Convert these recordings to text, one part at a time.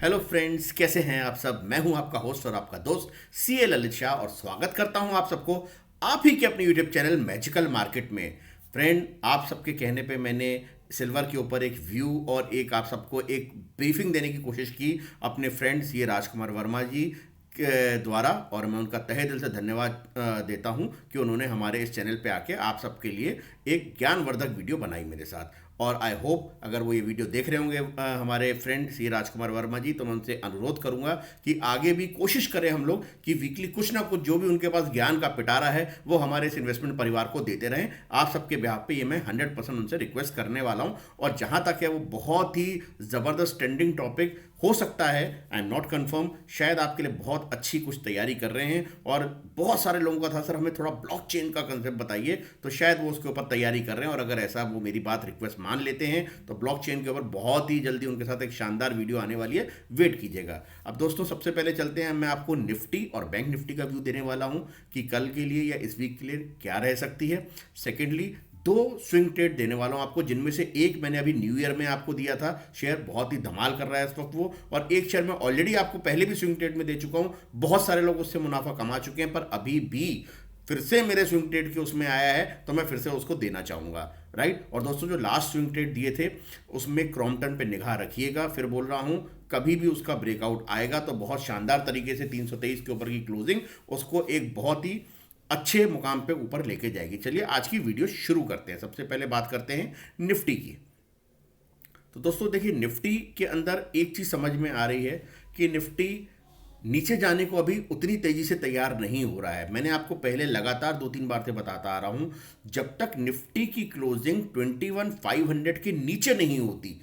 Hello friends, कैसे हैं आप सब। मैं हूं आपका होस्ट और आपका दोस्त सीए ललित शाह और स्वागत करता हूं आप सबको आप ही के अपने यूट्यूब चैनल मैजिकल मार्केट में। फ्रेंड, आप सबके कहने पे मैंने सिल्वर के ऊपर एक व्यू और एक आप सबको एक ब्रीफिंग देने की कोशिश की अपने फ्रेंड्स ये राजकुमार वर्मा जी के द्वारा, और मैं उनका तहे दिल से धन्यवाद देता हूं कि उन्होंने हमारे इस चैनल पे आके आप सबके लिए एक ज्ञानवर्धक वीडियो बनाई मेरे साथ। और आई होप अगर वो ये वीडियो देख रहे होंगे हमारे फ्रेंड सी राजकुमार वर्मा जी, तो मैं उनसे अनुरोध करूंगा कि आगे भी कोशिश करें हम लोग कि वीकली कुछ ना कुछ जो भी उनके पास ज्ञान का पिटारा है वो हमारे इस इन्वेस्टमेंट परिवार को देते रहें। आप सबके ब्याह पे ये मैं 100% उनसे रिक्वेस्ट करने वाला हूँ। और जहाँ तक है वो बहुत ही ज़बरदस्त ट्रेंडिंग टॉपिक हो सकता है, आई एम नॉट कन्फर्म, शायद आपके लिए बहुत अच्छी कुछ तैयारी कर रहे हैं। और बहुत सारे लोगों का था सर हमें थोड़ा ब्लॉकचेन का कंसेप्ट बताइए, तो शायद वो उसके ऊपर तैयारी कर रहे हैं। और अगर ऐसा वो मेरी बात रिक्वेस्ट मान लेते हैं तो ब्लॉकचेन के ऊपर बहुत ही जल्दी उनके साथ एक शानदार वीडियो आने वाली है, वेट कीजिएगा। अब दोस्तों सबसे पहले चलते हैं, मैं आपको निफ्टी और बैंक निफ्टी का व्यू देने वाला हूं कि कल के लिए या इस वीक के लिए क्या रह सकती है। सेकेंडली, दो स्विंग ट्रेड देने वाला हूं आपको, जिनमें से एक मैंने अभी न्यू ईयर में आपको दिया था, शेयर बहुत ही धमाल कर रहा है इस वक्त वो, और एक शेयर मैं ऑलरेडी आपको पहले भी स्विंग ट्रेड में दे चुका हूं। बहुत सारे लोग उससे मुनाफा कमा चुके हैं, पर अभी भी फिर से मेरे स्विंग ट्रेड के उसमें आया है तो मैं फिर से उसको देना चाहूंगा। राइट। और दोस्तों जो लास्ट स्विंग ट्रेड दिए थे उसमें क्रॉम्पटन पे निगाह रखिएगा, फिर बोल रहा हूं कभी भी उसका ब्रेकआउट आएगा तो बहुत शानदार तरीके से 323 के ऊपर की क्लोजिंग उसको एक बहुत ही अच्छे मुकाम पे ऊपर लेके जाएगी। चलिए आज की वीडियो शुरू करते हैं। सबसे पहले बात करते हैं निफ्टी की। तो दोस्तों देखिए, निफ्टी के अंदर एक चीज समझ में आ रही है कि निफ्टी नीचे जाने को अभी उतनी तेजी से तैयार नहीं हो रहा है। मैंने आपको पहले लगातार 2-3 बार से बताता आ रहा हूं, जब तक निफ्टी की क्लोजिंग 21,500 के नीचे नहीं होती,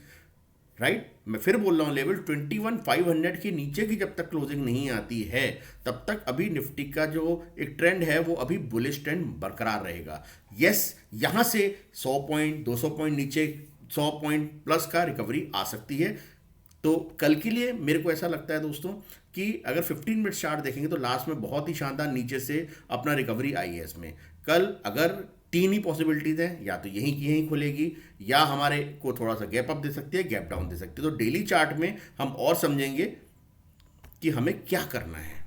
राइट, मैं फिर बोल रहा हूं, लेवल 21,500 के नीचे की जब तक क्लोजिंग नहीं आती है तब तक अभी निफ्टी का जो एक ट्रेंड है वो अभी बुलिश ट्रेंड बरकरार रहेगा। यस, यहां से 100 पॉइंट 200 पॉइंट नीचे 100 पॉइंट प्लस का रिकवरी आ सकती है। तो कल के लिए मेरे को ऐसा लगता है दोस्तों कि अगर 15 मिनट चार्ट देखेंगे तो लास्ट में बहुत ही शानदार नीचे से अपना रिकवरी आई है इसमें। कल अगर तीन ही पॉसिबिलिटीज हैं, या तो यहीं की यहीं खुलेगी, या हमारे को थोड़ा सा गैप अप दे सकती है, गैप डाउन दे सकती है। तो डेली चार्ट में हम और समझेंगे कि हमें क्या करना है।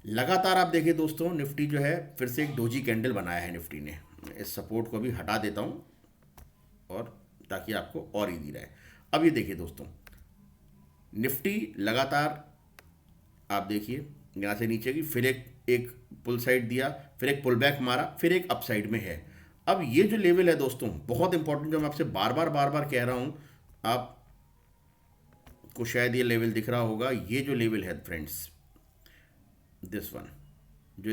लगातार आप देखिए दोस्तों, निफ्टी जो है फिर से एक डोजी कैंडल बनाया है निफ्टी ने। इस सपोर्ट को भी हटा देता हूं और ताकि आपको और ईजी रहे। अब ये देखिए दोस्तों, निफ्टी लगातार आप देखिए यहाँ से नीचे की, फिर एक पुल साइड दिया, फिर एक पुल बैक मारा, फिर एक अप साइड में है। अब ये जो लेवल है दोस्तों बहुत इंपॉर्टेंट, जो मैं आपसे बार बार कह रहा हूँ, आपको शायद ये लेवल दिख रहा होगा, ये जो लेवल है फ्रेंड्स, दिस वन, जो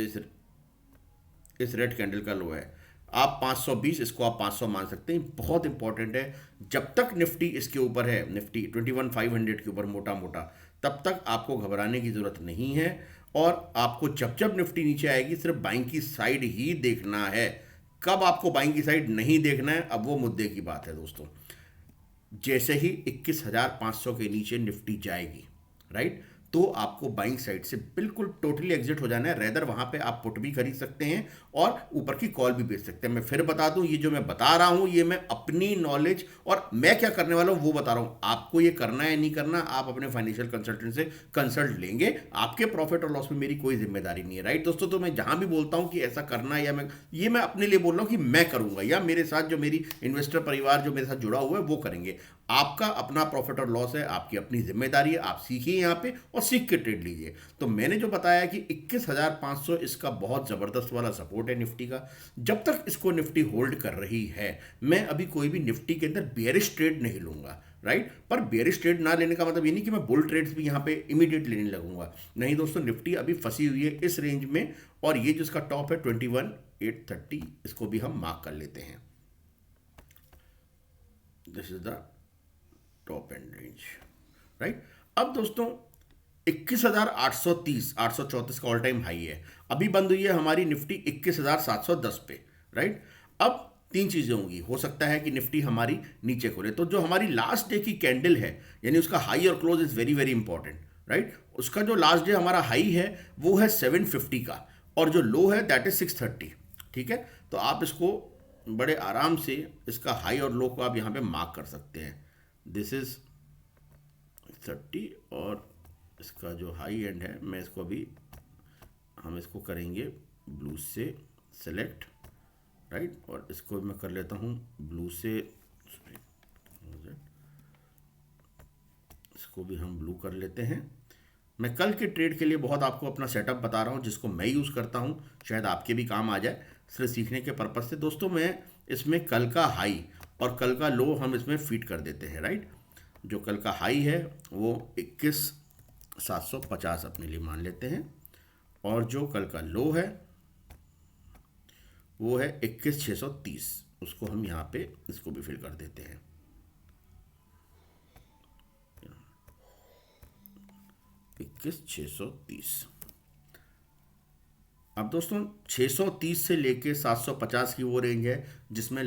इस रेड कैंडल का लो है, आप 520, इसको आप 500 मान सकते हैं, बहुत इंपॉर्टेंट है। जब तक निफ्टी इसके ऊपर है, निफ्टी 21,500 के ऊपर मोटा मोटा, तब तक आपको घबराने की जरूरत नहीं है। और आपको जब जब निफ्टी नीचे आएगी सिर्फ बाइंग की साइड ही देखना है। कब आपको बाइंग की साइड नहीं देखना है, अब वो मुद्दे की बात है दोस्तों। जैसे ही 21,500 के नीचे निफ्टी जाएगी, राइट, तो आपको बाइंग साइड से बिल्कुल टोटली एग्जिट हो जाना है। रेदर वहां पे आप पुट भी खरीद सकते हैं और ऊपर की कॉल भी बेच सकते हैं। मैं फिर बता दूं, ये जो मैं बता रहा हूं ये मैं अपनी नॉलेज और मैं क्या करने वाला हूं वो बता रहा हूं। आपको ये करना है नहीं करना, आप अपने फाइनेंशियल कंसल्टेंट से कंसल्ट लेंगे। आपके प्रॉफिट और लॉस में मेरी कोई जिम्मेदारी नहीं है, राइट दोस्तों। तो मैं जहां भी बोलता हूं कि ऐसा करना है, या मैं अपने लिए बोल रहा हूं कि मैं करूंगा, या मेरे साथ जो मेरी इन्वेस्टर परिवार जो मेरे साथ जुड़ा हुआ है वो करेंगे। आपका अपना प्रॉफिट और लॉस है, आपकी अपनी जिम्मेदारी है, आप सीखिए यहाँ पे और सीख के ट्रेड लीजिए। तो मैंने जो बताया कि 21,500 इसका बहुत ज़बरदस्त वाला सपोर्ट है निफ्टी का। जब तक इसको निफ्टी होल्ड कर रही है, मैं अभी कोई भी निफ्टी के अंदर बेयरिश ट्रेड नहीं लूंगा, राइट। पर बेयरिश ट्रेड ना लेने का मतलब ये नहीं कि मैं बुल ट्रेड्स भी यहाँ पे इमीडिएट लेने लगूंगा, नहीं दोस्तों। निफ्टी अभी फंसी हुई है इस रेंज में, और ये जो इसका टॉप है 21,830, इसको भी हम मार्क कर लेते हैं। This is the top and range, right. अब दोस्तों 21,830 834 का ऑल टाइम हाई है। अभी बंद हुई है हमारी निफ्टी 21,710 पे, राइट। अब तीन चीजें होंगी, हो सकता है कि निफ्टी हमारी नीचे खुले, तो जो हमारी लास्ट डे की कैंडल है, यानी उसका हाई और close is very very important, right. उसका जो लास्ट डे हमारा हाई है वो है 750 का, और जो लो है दैट इज 630, ठीक है। तो आप इसको बड़े आराम से इसका हाई और लो को आप यहाँ पे मार्क कर सकते हैं। दिस इज 630 और इसका जो हाई एंड है मैं इसको अभी हम इसको करेंगे ब्लू से सेलेक्ट, राइट, और इसको मैं कर लेता हूँ ब्लू से, इसको भी हम ब्लू कर लेते हैं। मैं कल के ट्रेड के लिए बहुत आपको अपना सेटअप बता रहा हूँ जिसको मैं यूज़ करता हूँ, शायद आपके भी काम आ जाए सिर्फ सीखने के पर्पज़ से। दोस्तों मैं इसमें कल का हाई और कल का लो हम इसमें फीड कर देते हैं, राइट। जो कल का हाई है वो 21,750 अपने लिए मान लेते हैं, और जो कल का लो है वो है 21,630, उसको हम यहाँ पे इसको भी फिल कर देते हैं। 21,630। अब दोस्तों 630 से लेके 750 की वो रेंज है जिसमें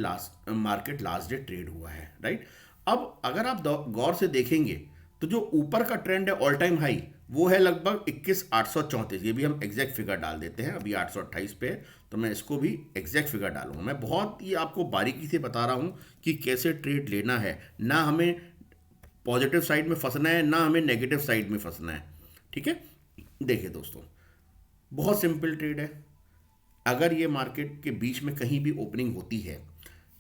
मार्केट लास्ट डे ट्रेड हुआ है, राइट। अब अगर आप गौर से देखेंगे तो जो ऊपर का ट्रेंड है ऑल टाइम हाई वो है लगभग 21,834। ये भी हम एग्जैक्ट फिगर डाल देते हैं, अभी 828 पे है तो मैं इसको भी एग्जैक्ट फिगर डालूंगा। मैं बहुत ही आपको बारीकी से बता रहा हूँ कि कैसे ट्रेड लेना है, ना हमें पॉजिटिव साइड में फंसना है ना हमें नेगेटिव साइड में फंसना है, ठीक है। देखिए दोस्तों बहुत सिंपल ट्रेड है। अगर ये मार्केट के बीच में कहीं भी ओपनिंग होती है,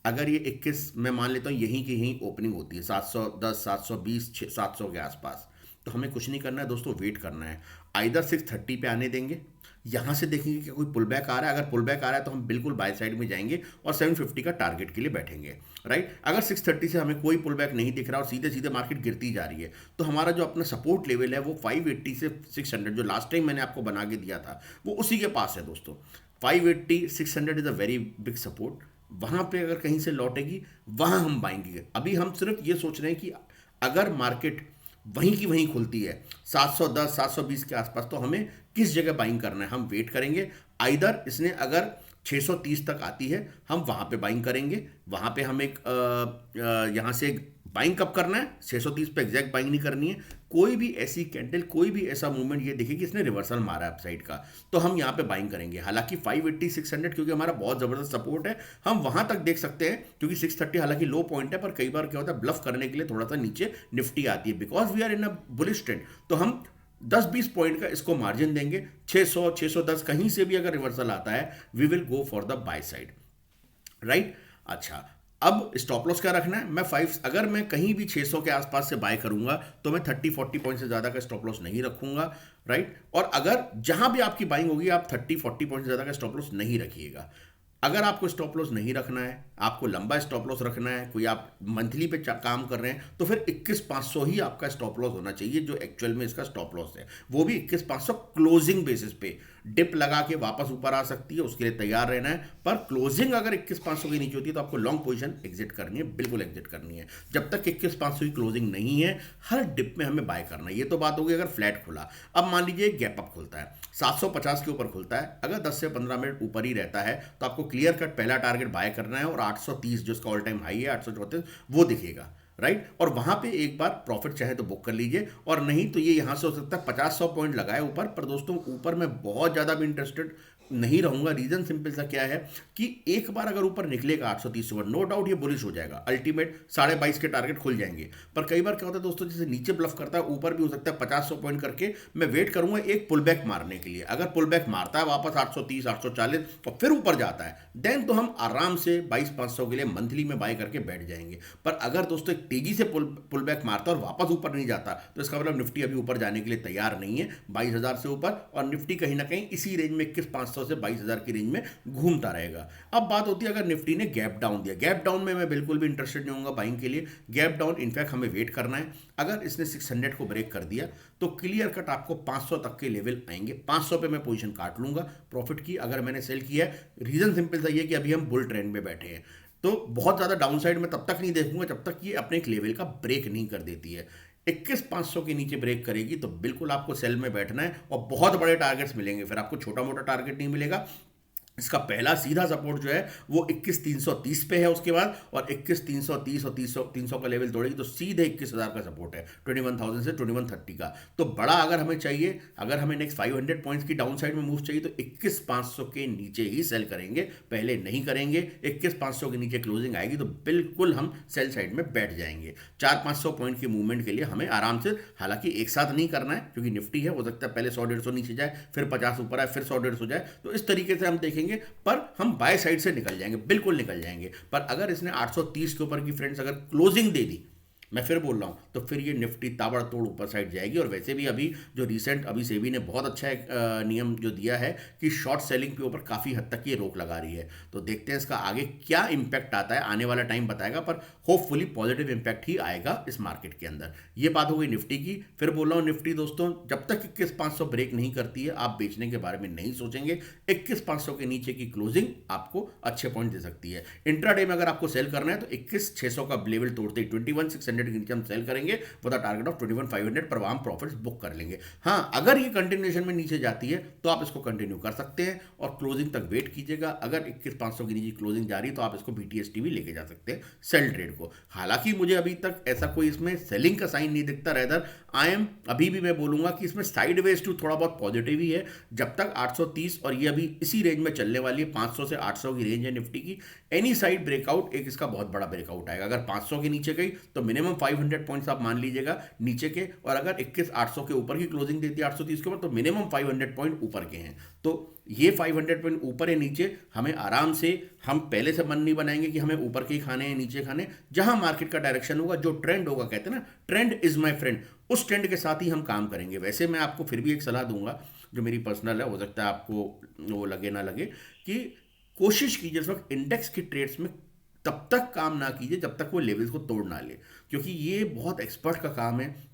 अगर ये 21 मैं मान लेता हूँ यहीं की यहीं ओपनिंग होती है 710 720 700 के आसपास, तो हमें कुछ नहीं करना है दोस्तों, वेट करना है। आइदर 630 पे आने देंगे, यहाँ से देखेंगे कि कोई पुल बैक आ रहा है, अगर पुल बैक आ रहा है तो हम बिल्कुल बाय साइड में जाएंगे और 750 का टारगेट के लिए बैठेंगे, राइट। अगर 630 से हमें कोई पुल बैक नहीं दिख रहा और सीधे सीधे मार्केट गिरती जा रही है तो हमारा जो अपना सपोर्ट लेवल है वो 580 से 600 जो लास्ट टाइम मैंने आपको बना के दिया था वो उसी के पास है दोस्तों। 580 600 is a very big support, वहाँ पे अगर कहीं से लौटेगी वहाँ हम बाएंगे। अभी हम सिर्फ ये सोच रहे हैं कि अगर मार्केट वहीं की वहीं खुलती है 710 720 के आसपास तो हमें किस जगह बाइंग करना है, हम वेट करेंगे। आइदर इसने अगर 630 तक आती है हम वहाँ पे बाइंग करेंगे, वहाँ पे हम एक यहाँ से बाइंग कब करना है 630 पे एग्जैक्ट बाइंग नहीं करनी है। कोई भी ऐसी कैंडल कोई भी ऐसा मूवमेंट ये देखिए कि इसने रिवर्सल मारा अपसाइड का तो हम यहाँ पे बाइंग करेंगे। हालांकि 580 600 क्योंकि हमारा बहुत ज़बरदस्त सपोर्ट है हम वहाँ तक देख सकते हैं, क्योंकि 630 हालांकि लो पॉइंट है पर कई बार क्या होता है ब्लफ करने के लिए थोड़ा सा नीचे निफ्टी आती है because we are in a bullish trend, तो हम 10-20 पॉइंट का इसको मार्जिन देंगे। 600 610 कहीं से भी अगर रिवर्सल आता है we will go for the buy side, right. अच्छा अब स्टॉप लॉस क्या रखना है, मैं 5 अगर मैं कहीं भी 600 के आसपास से बाय करूंगा तो मैं 30-40 पॉइंट से ज़्यादा का स्टॉप लॉस नहीं रखूंगा, राइट। और अगर जहां भी आपकी बाइंग होगी आप 30-40 पॉइंट से ज़्यादा का स्टॉप लॉस नहीं रखिएगा। अगर आपको स्टॉप लॉस नहीं रखना है, आपको लंबा स्टॉप लॉस रखना है, कोई आप मंथली पे काम कर रहे हैं तो फिर 21,500 ही आपका स्टॉप लॉस होना चाहिए जो एक्चुअल में इसका स्टॉप लॉस है, वो भी 21,500 क्लोजिंग बेसिस पे। डिप लगा के वापस ऊपर आ सकती है उसके लिए तैयार रहना है, पर क्लोजिंग अगर 21,500 की नीचे होती है तो आपको लॉन्ग पोजीशन एग्जिट करनी है, बिल्कुल एग्जिट करनी है। जब तक 21,500 की क्लोजिंग नहीं है हर डिप में हमें बाय करना है। ये तो बात होगी अगर फ्लैट खुला। अब मान लीजिए गैप अप खुलता है 750 के ऊपर खुलता है, अगर 10 से 15 मिनट ऊपर ही रहता है तो आपको क्लियर कट पहला टारगेट बाय करना है और 830 जो इसका ऑल टाइम हाई है 834 वो दिखेगा, राइट। और वहां पे एक बार प्रॉफिट चाहे तो बुक कर लीजिए और नहीं तो ये यहां से हो सकता है 50-100 पॉइंट लगाए ऊपर। पर दोस्तों ऊपर मैं बहुत ज़्यादा भी इंटरेस्टेड नहीं रहूंगा। रीजन सिंपल सा क्या है कि एक बार अगर ऊपर निकलेगा 830 ऊपर नो डाउट ये बुलिश हो जाएगा, अल्टीमेट 22.5 के टारगेट खुल जाएंगे। पर कई बार क्या होता है दोस्तों जैसे नीचे ब्लफ करता है ऊपर भी हो सकता है 50-100 पॉइंट करके मैं वेट करूंगा एक पुल बैक मारने के लिए। अगर पुल बैक मारता है वापस 830 840 और फिर ऊपर जाता है देन तो हम आराम से 22,500 के लिए मंथली में बाय करके बैठ जाएंगे। पर अगर दोस्तों एक तेजी से पुल बैक मारता है और वापस ऊपर नहीं जाता तो इसका मतलब निफ्टी अभी ऊपर जाने के लिए तैयार नहीं है 22,000 से ऊपर, और निफ्टी कहीं ना कहीं इसी रेंज में 21,500 से 22,000 की रेंज में घूमता रहेगा। अब बात होती है अगर निफ्टी ने गैप डाउन दिया, गैप डाउन में मैं बिल्कुल भी इंटरेस्टेड नहीं होऊंगा बाइंग के लिए। गैप डाउन इनफैक्ट हमें वेट करना है। अगर इसने 600 को ब्रेक कर दिया तो क्लियर कट आपको 500 तक के लेवल आएंगे, 500 पे मैं पोजीशन काट लूंगा प्रॉफिट की अगर मैंने सेल किया है। रीजन सिंपल सा ये कि अभी हम बुल ट्रेंड में बैठे हैं तो बहुत ज़्यादा डाउन साइड में तब तक नहीं देखूंगा जब तक ये अपने एक लेवल का ब्रेक नहीं कर देती है। 21,500 के नीचे ब्रेक करेगी तो बिल्कुल आपको सेल में बैठना है और बहुत बड़े टारगेट्स मिलेंगे, फिर आपको छोटा मोटा टारगेट नहीं मिलेगा। इसका पहला सीधा सपोर्ट जो है वो 21,330 पे है उसके बाद, और 21,330 और 300 का लेवल तोड़ेगी तो सीधे 21,000 का सपोर्ट है, 21,000 से 2130 का। तो बड़ा अगर हमें चाहिए, अगर हमें नेक्स्ट 500 पॉइंट्स की डाउन साइड में मूव चाहिए तो 21,500 के नीचे ही सेल करेंगे, पहले नहीं करेंगे। 21,500 के नीचे क्लोजिंग आएगी तो बिल्कुल हम सेल साइड में बैठ जाएंगे। 400-500 पॉइंट की मूवमेंट के लिए हमें आराम से, हालांकि एक साथ नहीं करना है क्योंकि निफ्टी है, हो सकता है पहले 100-150 नीचे जाए, फिर 50 ऊपर आए, फिर 100-150 जाए, तो इस तरीके से हम देखेंगे। पर हम बाय साइड से निकल जाएंगे, बिल्कुल निकल जाएंगे। पर अगर इसने 830 के ऊपर की फ्रेंड्स अगर क्लोजिंग दे दी, मैं फिर बोल रहा हूं, तो फिर ये निफ्टी ताबड़तोड़ ऊपर साइड जाएगी। और वैसे भी अभी जो रिसेंट अभी सेबी ने बहुत अच्छा एक नियम जो दिया है कि शॉर्ट सेलिंग के ऊपर काफ़ी हद तक ये रोक लगा रही है। तो देखते हैं इसका आगे क्या इंपैक्ट आता है, आने वाला टाइम बताएगा, पर होपफुली पॉजिटिव इंपैक्ट ही आएगा इस मार्केट के अंदर। ये बात हो गई निफ्टी की। फिर बोल रहा हूँ निफ्टी दोस्तों, जब तक 21,500 ब्रेक नहीं करती है आप बेचने के बारे में नहीं सोचेंगे। 21,500 के नीचे की क्लोजिंग आपको अच्छे पॉइंट दे सकती है। इंट्राडे में अगर आपको सेल करना है तो 21,600 का लेवल तोड़ते ही 21,600 के नीचे हम सेल करेंगे फॉर द टारगेट ऑफ 21,500 पर, वहां प्रॉफिट्स बुक कर लेंगे। हाँ, अगर ये कंटिन्यूएशन में नीचे जाती है तो आप इसको कंटिन्यू कर सकते हैं और क्लोजिंग तक वेट कीजिएगा। अगर 21,500 की नीचे क्लोजिंग जा रही है तो आप इसको BTST भी लेके जा सकते हैं सेल ट्रेड को। हालांकि मुझे अभी तक ऐसा कोई इसमें सेलिंग का साइन नहीं दिखता, रेदर आई एम, अभी भी मैं बोलूंगा कि इसमें साइडवेज टू थोड़ा बहुत पॉजिटिव ही है। जब तक 830 और ये अभी इसी रेंज में चलने वाली है, 500 से 800 की रेंज है निफ्टी की, एनी साइड ब्रेकआउट एक इसका बहुत बड़ा ब्रेकआउट आएगा। अगर 500 के नीचे गई तो मिनिमम 500 पॉइंट्स आप मान लीजिएगा नीचे के, और अगर 21,800 के ऊपर की क्लोजिंग देती है 830 के ऊपर तो मिनिमम 500 पॉइंट ऊपर के हैं। तो ये 500 पॉइंट ऊपर है नीचे, हमें आराम से, हम पहले से मन नहीं बनाएंगे कि हमें ऊपर के ही खाने हैं नीचे खाने, जहां मार्केट का डायरेक्शन होगा, जो ट्रेंड होगा, कहते हैं ना ट्रेंड इज माय फ्रेंड, उस ट्रेंड के साथ ही हम काम करेंगे। वैसे मैं आपको फिर भी एक सलाह दूंगा जो मेरी पर्सनल है, हो सकता है आपको वो लगे ना लगे, कि कोशिश कीजिए इस वक्त इंडेक्स की ट्रेड्स में तब तक काम ना कीजिए जब तक वो लेवल्स को तोड़ ना ले, क्योंकि ये बहुत एक्सपर्ट का काम है।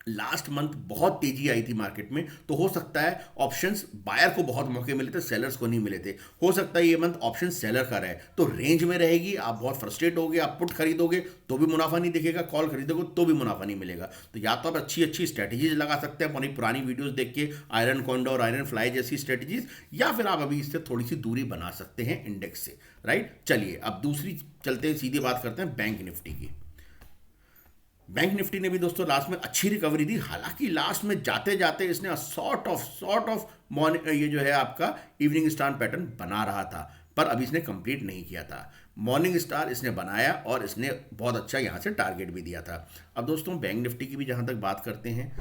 लास्ट मंथ बहुत तेजी आई थी मार्केट में, तो हो सकता है ऑप्शंस बायर को बहुत मौके मिले थे, सेलर्स को नहीं मिले थे। हो सकता है ये मंथ ऑप्शन सेलर का रहे, तो रेंज में रहेगी, आप बहुत फ्रस्ट्रेट होगे, आप पुट खरीदोगे तो भी मुनाफा नहीं दिखेगा, कॉल खरीदोगे तो भी मुनाफा नहीं मिलेगा। तो या तो आप अच्छी अच्छी स्ट्रेटजीज लगा सकते हैं अपनी पुरानी वीडियोस देख के, आयरन कॉन्डोर, आयरन फ्लाई जैसी स्ट्रेटजीज, या फिर आप अभी इससे थोड़ी सी दूरी बना सकते हैं इंडेक्स से, राइट। चलिए अब दूसरी चलते हैं, सीधी बात करते हैं बैंक निफ्टी की। बैंक निफ्टी ने भी दोस्तों लास्ट में अच्छी रिकवरी दी, हालांकि लास्ट में जाते जाते इसने सॉर्ट ऑफ ये जो है आपका इवनिंग स्टार पैटर्न बना रहा था, पर अभी इसने कंप्लीट नहीं किया था। मॉर्निंग स्टार इसने बनाया और इसने बहुत अच्छा यहां से टारगेट भी दिया था। अब दोस्तों बैंक निफ्टी की भी जहां तक बात करते हैं,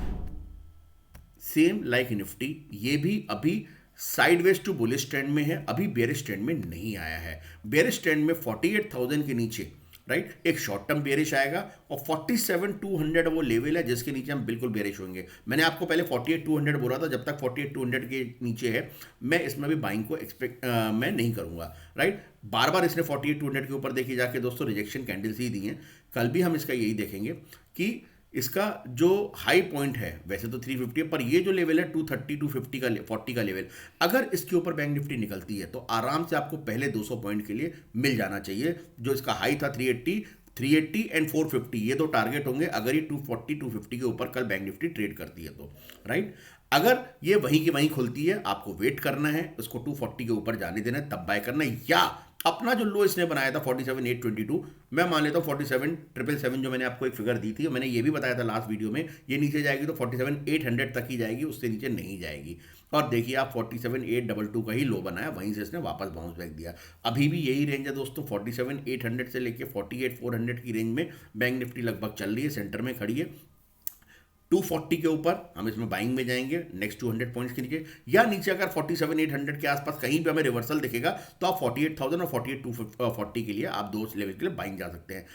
सेम लाइक निफ्टी, ये भी अभी साइडवेज टू बुलिश ट्रेंड में है, अभी बेरिश ट्रेंड में नहीं आया है। बेरिश ट्रेंड में 48,000 के नीचे, राइट, एक शॉर्ट टर्म बेरिश आएगा, और 47,200 वो लेवल है जिसके नीचे हम बिल्कुल बेरिश होंगे। मैंने आपको पहले 48,200 बोला था, जब तक 48,200 के नीचे है मैं इसमें भी बाइंग को मैं नहीं करूंगा, राइट। बार बार इसने 48,200 के ऊपर देखिए जाके दोस्तों रिजेक्शन कैंडल्स ही दी हैं। कल भी हम इसका यही देखेंगे कि इसका जो हाई पॉइंट है वैसे तो 350 है, पर ये जो लेवल है 230 250 का 40 का लेवल, अगर इसके ऊपर बैंक निफ्टी निकलती है तो आराम से आपको पहले 200 पॉइंट के लिए मिल जाना चाहिए। जो इसका हाई था 380 एंड 450, ये दो टारगेट होंगे अगर ये 240 250 के ऊपर कल बैंक निफ्टी ट्रेड करती है तो, राइट। अगर ये वहीं की वहीं खुलती है, आपको वेट करना है, उसको 240 के ऊपर जाने देना है, तब बाय करना है, या अपना जो लो इसने बनाया था 47,822, मैं मान लेता हूँ 47,777 जो मैंने आपको एक फिगर दी थी, और मैंने ये भी बताया था लास्ट वीडियो में, ये नीचे जाएगी तो 47,800 तक ही जाएगी, उससे नीचे नहीं जाएगी। और देखिए आप 47,822 का ही लो बनाया, वहीं से इसने वापस बाउंस बैक दिया। अभी भी यही रेंज है दोस्तों, 47,800 से लेके 48,400 की रेंज में बैंक निफ्टी लगभग चल रही है, सेंटर में खड़ी है। 240 के ऊपर हम इसमें बाइंग में जाएंगे नेक्स्ट 200 पॉइंट्स के नीचे, या नीचे अगर 47,800 के आसपास कहीं भी हमें रिवर्सल दिखेगा तो आप 48,000 और 48,240 के लिए आप दो लेवल के लिए बाइंग जा सकते हैं।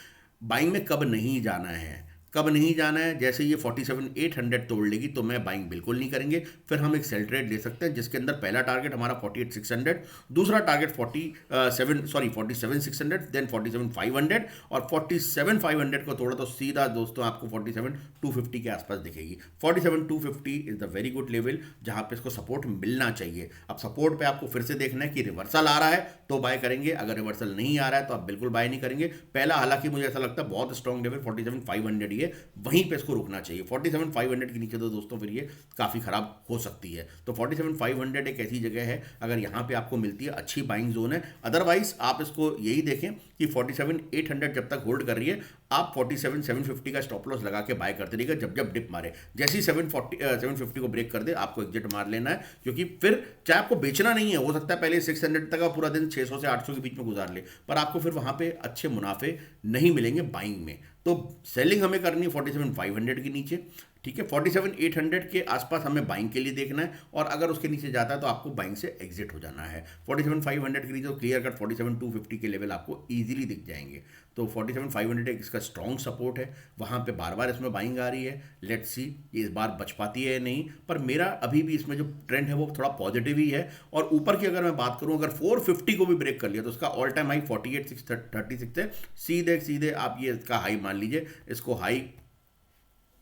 बाइंग में कब नहीं जाना है, कब नहीं जाना है, जैसे ये 47,800 तोड़ लेगी तो मैं बाइंग बिल्कुल नहीं करेंगे, फिर हम एक सेल ट्रेड ले सकते हैं जिसके अंदर पहला टारगेट हमारा 48,600, दूसरा टारगेट 47,600, देन 47,500, और 47,500 को तोड़ा तो सीधा दोस्तों आपको 47,250 के आसपास दिखेगी। 47,250 is the very good level जहां पे इसको सपोर्ट मिलना चाहिए। अब सपोर्ट पे आपको फिर से देखना है कि रिवर्सल आ रहा है तो बाय करेंगे, अगर रिवर्सल नहीं आ रहा है तो आप बिल्कुल बाय नहीं करेंगे। पहला हालांकि मुझे ऐसा लगता है बहुत स्ट्रॉन्ग लेवल 47,500 ही है, है वहीं पे इसको रुकना चाहिए। 47,500 के नीचे तो दोस्तों फिर ये काफ़ी ख़राब हो सकती है। तो 47,500 एक ऐसी जगह है, अगर यहाँ पे आपको मिलती है अच्छी बाइंग जोन है। अदरवाइज आप इसको यही देखें कि 47,800 जब तक होल्ड कर रही है, आप 47,750 का स्टॉप लॉस लगा के बाय करते रहिएगा। जब जब डिप मारे, जैसे ही 750 को ब्रेक कर दे आपको एग्जिट मार लेना है, क्योंकि फिर चाहे आपको बेचना नहीं है, हो सकता है पहले 600 तक का पूरा दिन 600 से 800 के बीच में गुजार ले, पर आपको फिर वहां पे अच्छे मुनाफे नहीं मिलेंगे बाइंग में। तो सेलिंग हमें करनी है 47,500 के नीचे, ठीक है। 47,800 के आसपास हमें बाइंग के लिए देखना है, और अगर उसके नीचे जाता है तो आपको बाइंग से एग्जिट हो जाना है। 47,500 के नीचे तो क्लियर कट 47,250 के लेवल आपको इजीली दिख जाएंगे। तो 47,500 एक इसका स्ट्रॉन्ग सपोर्ट है, वहाँ पे बार बार इसमें बाइंग आ रही है। लेट्स सी ये इस बार बच पाती है या नहीं, पर मेरा अभी भी इसमें जो ट्रेंड है वो थोड़ा पॉजिटिव ही है। और ऊपर की अगर मैं बात करूँ, अगर 450 को भी ब्रेक कर लिया तो उसका ऑल टाइम हाई 48,636 है। सीधे सीधे आप ये इसका हाई मान लीजिए, इसको हाई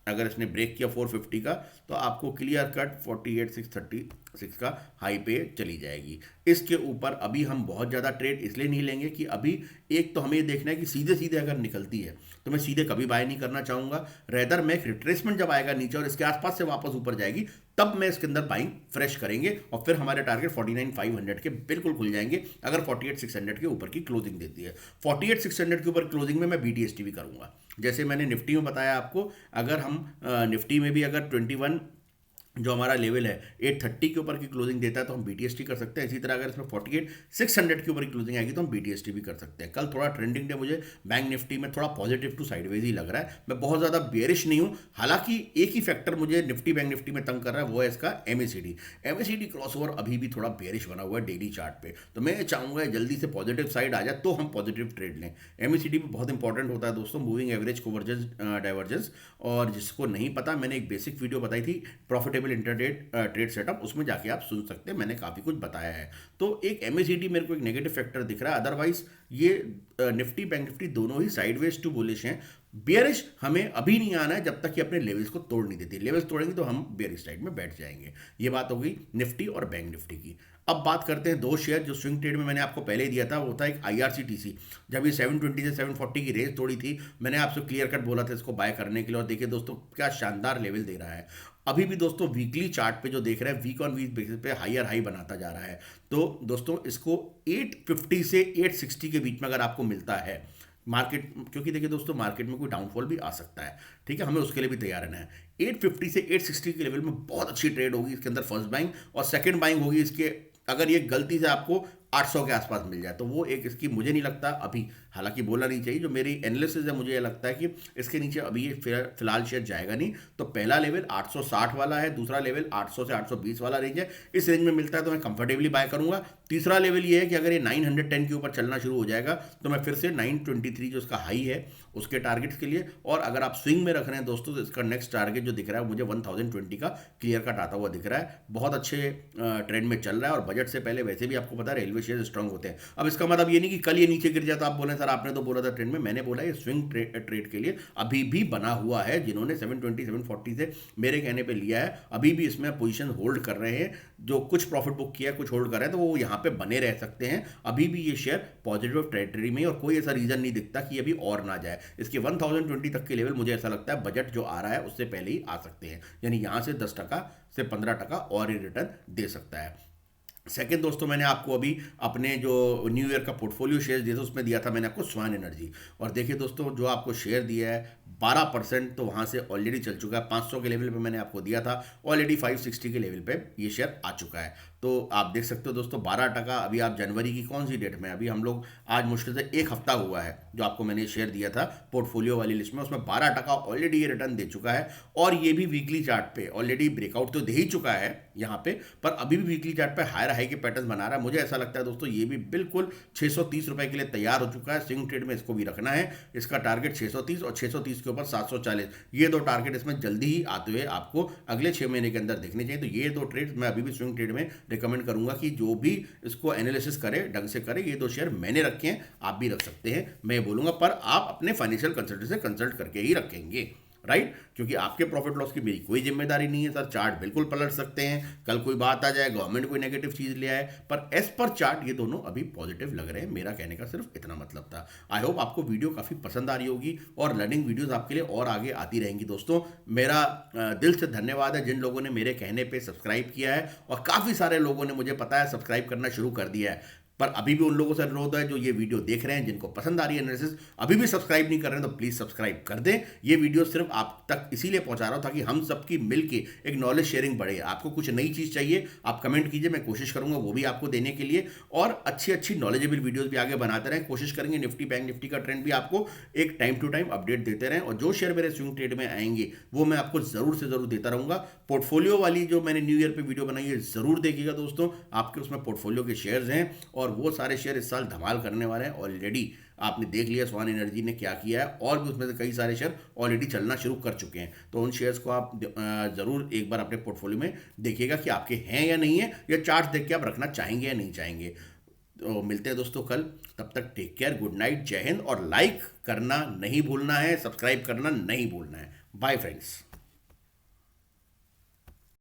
अगर इसने ब्रेक किया 450 का, तो आपको क्लियर कट 48,636 का हाई पे चली जाएगी। इसके ऊपर अभी हम बहुत ज़्यादा ट्रेड इसलिए नहीं लेंगे कि अभी एक तो हमें ये देखना है कि सीधे सीधे अगर निकलती है तो मैं सीधे कभी बाय नहीं करना चाहूँगा। रेदर मैं एक रिट्रेसमेंट जब आएगा नीचे और इसके आसपास से वापस ऊपर जाएगी, तब मैं इसके अंदर बाइंग फ्रेश करेंगे, और फिर हमारे टारगेट 49,500 के बिल्कुल खुल जाएंगे अगर 48,600 के ऊपर की क्लोजिंग देती है। 48,600 के ऊपर क्लोजिंग में मैं BTST भी करूँगा। जैसे मैंने निफ्टी में बताया आपको, अगर हम निफ्टी में भी अगर 21 जो हमारा लेवल है 830 के ऊपर की क्लोजिंग देता है तो हम BTST कर सकते हैं। इसी तरह अगर इसमें 48,600 के ऊपर की क्लोजिंग आएगी तो हम BTST भी कर सकते हैं। कल थोड़ा ट्रेंडिंग डे मुझे बैंक निफ्टी में थोड़ा पॉजिटिव टू साइडवेज ही लग रहा है, मैं बहुत ज़्यादा बेयरिश नहीं हूँ। हालांकि एक ही फैक्टर मुझे निफ्टी बैंक निफ्टी में तंग कर रहा है, वो है इसका MACD क्रॉसओवर अभी भी थोड़ा बेयरिश बना हुआ है डेली चार्ट पे। तो मैं चाहूँगा जल्दी से पॉजिटिव साइड आ जाए तो हम पॉजिटिव ट्रेड लें। MACD भी बहुत इंपॉर्टेंट होता है दोस्तों, मूविंग एवरेज कन्वर्जेंस डाइवर्जेंस। और जिसको नहीं पता, मैंने एक बेसिक वीडियो बताई थी प्रॉफिटेबल इंटरडे ट्रेड सेटअप, उसमें जाके आप सुन सकते हैं, मैंने काफ़ी कुछ बताया है। तो एक MACD मेरे को एक नेगेटिव फैक्टर दिख रहा है। अदरवाइज ये निफ्टी बैंक निफ्टी दोनों ही साइडवेज टू बुलिश हैं। बेयरिश हमें अभी नहीं आना है जब तक कि अपने लेवल्स को तोड़ नहीं देती। लेवल्स तोड़ेंगे तो हम बेयरिश साइड में बैठ जाएंगे। ये बात हो गई निफ्टी और बैंक निफ्टी की। अब बात करते हैं दो शेयर जो स्विंग ट्रेड में मैंने आपको पहले ही दिया था, वो था एक IRCTC। जब ये 720 से 740 की रेंज तोड़ी थी, मैंने आपसे क्लियर कट बोला था इसको बाय करने के लिए, और देखिए दोस्तों क्या शानदार लेवल दे रहा है। अभी भी दोस्तों वीकली चार्ट पे जो देख रहे हैं, वीक ऑन वीक बेसिस पे हायर हाई बनाता जा रहा है। तो दोस्तों इसको 850 से 860 के बीच में अगर आपको मिलता है मार्केट, क्योंकि देखिए दोस्तों मार्केट में कोई डाउनफॉल भी आ सकता है, ठीक है, हमें उसके लिए भी तैयार रहना है। 850 से 860 के लेवल में बहुत अच्छी ट्रेड होगी इसके अंदर, फर्स्ट बाइंग और सेकंड बाइंग होगी इसके। अगर ये गलती से आपको 800 के आसपास मिल जाए तो वो एक इसकी मुझे नहीं लगता अभी, हालांकि बोलना नहीं चाहिए, जो मेरी एनालिसिस है मुझे ये लगता है कि इसके नीचे अभी ये फिलहाल शेयर जाएगा नहीं। तो पहला लेवल 860 वाला है, दूसरा लेवल 800 से 820 वाला रेंज है। इस रेंज में मिलता है तो मैं कंफर्टेबली बाय करूंगा। तीसरा लेवल ये है कि अगर ये 910 के ऊपर चलना शुरू हो जाएगा तो मैं फिर से 923 जो इसका हाई है उसके टारगेट्स के लिए, और अगर आप स्विंग में रख रहे हैं दोस्तों तो इसका नेक्स्ट टारगेट जो दिख रहा है मुझे 1020 का क्लियर कट आता हुआ दिख रहा है। बहुत अच्छे ट्रेंड में चल रहा है, और बजट से पहले वैसे भी आपको पता है रेलवे शेयर स्ट्रांग होते हैं। अब इसका मतलब ये नहीं कि कल ये नीचे गिर जाता, आप बोले सर आपने तो बोला था ट्रेंड में, मैंने बोला ये स्विंग ट्रेड के लिए अभी भी बना हुआ है। जिन्होंने 720 740 से मेरे कहने पे लिया है अभी भी इसमें पोजीशन होल्ड कर रहे हैं, जो कुछ प्रॉफिट बुक किया है कुछ होल्ड कर रहे हैं, तो वो यहाँ पे बने रह सकते हैं। अभी भी ये शेयर पॉजिटिव टेरिटरी में, और कोई ऐसा रीजन नहीं दिखता कि अभी और ना जाए। इसके 1020 तक के लेवल मुझे ऐसा लगता है बजट जो आ रहा है उससे पहले ही आ सकते हैं, यानी यहाँ से 10% से 15% और ही रिटर्न दे सकता है। सेकेंड दोस्तों, मैंने आपको अभी अपने जो न्यू ईयर का पोर्टफोलियो शेयर दिया था उसमें दिया था मैंने आपको स्वान एनर्जी, और देखिए दोस्तों जो आपको शेयर दिया है 12% तो वहाँ से ऑलरेडी चल चुका है। 500 के लेवल पे मैंने आपको दिया था, ऑलरेडी 560 के लेवल पे ये शेयर आ चुका है। तो आप देख सकते हो दोस्तों 12%। अभी आप जनवरी की कौन सी डेट में, अभी हम लोग आज मुश्किल से एक हफ्ता हुआ है जो आपको मैंने शेयर दिया था पोर्टफोलियो वाली लिस्ट में, उसमें 12% ऑलरेडी ये रिटर्न दे चुका है। और ये भी वीकली चार्ट पे ऑलरेडी ब्रेकआउट तो दे ही चुका है यहाँ पे, पर अभी भी वीकली चार्ट पे हायर हाई के पैटर्न बना रहा है। मुझे ऐसा लगता है दोस्तों ये भी बिल्कुल 630 रुपए के लिए तैयार हो चुका है। स्विंग ट्रेड में इसको भी रखना है। इसका टारगेट 630 और 630 के ऊपर 740, ये दो टारगेट इसमें जल्दी ही आते हुए आपको अगले 6 महीने के अंदर देखने चाहिए। तो ये दो ट्रेड मैं अभी भी स्विंग ट्रेड में रिकमेंड करूंगा कि जो भी इसको एनालिसिस करे ढंग से करे। ये दो शेयर मैंने रखे हैं, आप भी रख सकते हैं, मैं बोलूंगा, पर आप अपने फाइनेंशियल कंसल्टेंट से कंसल्ट करके ही रखेंगे। राइट, क्योंकि आपके प्रॉफिट लॉस की मेरी कोई जिम्मेदारी नहीं है सर। चार्ट बिल्कुल पलट सकते हैं, कल कोई बात आ जाए, गवर्नमेंट कोई नेगेटिव चीज़ ले आए, पर एज पर चार्ट ये दोनों अभी पॉजिटिव लग रहे हैं। मेरा कहने का सिर्फ इतना मतलब था। आई होप आपको वीडियो काफ़ी पसंद आ रही होगी और लर्निंग वीडियोस आपके लिए और आगे आती रहेंगी दोस्तों। मेरा दिल से धन्यवाद है जिन लोगों ने मेरे कहने पे सब्सक्राइब किया है, और काफ़ी सारे लोगों ने मुझे पता है सब्सक्राइब करना शुरू कर दिया है। पर अभी भी उन लोगों से अनुरोध है जो ये वीडियो देख रहे हैं, जिनको पसंद आ रही है एनालिसिस, अभी भी सब्सक्राइब नहीं कर रहे हैं तो प्लीज़ सब्सक्राइब कर दें। ये वीडियो सिर्फ आप तक इसीलिए पहुंचा रहा हूं ताकि हम सबकी मिलके एक नॉलेज शेयरिंग बढ़े। आपको कुछ नई चीज़ चाहिए, आप कमेंट कीजिए, मैं कोशिश करूंगा वो भी आपको देने के लिए, और अच्छी अच्छी नॉलेजेबल वीडियोज़ भी आगे बनाते रहें। कोशिश करेंगे निफ्टी बैंक निफ्टी का ट्रेंड भी आपको एक टाइम टू टाइम अपडेट देते रहें, और जो शेयर मेरे स्विंग ट्रेड में आएंगे वो मैं आपको ज़रूर से ज़रूर देता रहूँगा। पोर्टफोलियो वाली जो मैंने न्यू ईयर पे वीडियो बनाई है ज़रूर देखिएगा दोस्तों, आपके उसमें पोर्टफोलियो के शेयर्स हैं और वो सारे शेयर इस साल धमाल करने वाले हैं। ऑलरेडी आपने देख लिया स्वान एनर्जी ने क्या किया है, और भी उसमें से कई सारे शेयर ऑलरेडी चलना शुरू कर चुके हैं। तो उन शेयर्स को आप ज़रूर एक बार अपने पोर्टफोलियो में देखिएगा कि आपके हैं या नहीं है, या चार्ट देख के आप रखना चाहेंगे या नहीं चाहेंगे। तो मिलते हैं दोस्तों कल, तब तक टेक केयर, गुड नाइट, जय हिंद, और लाइक करना नहीं भूलना है, सब्सक्राइब करना नहीं भूलना है। Bye friends.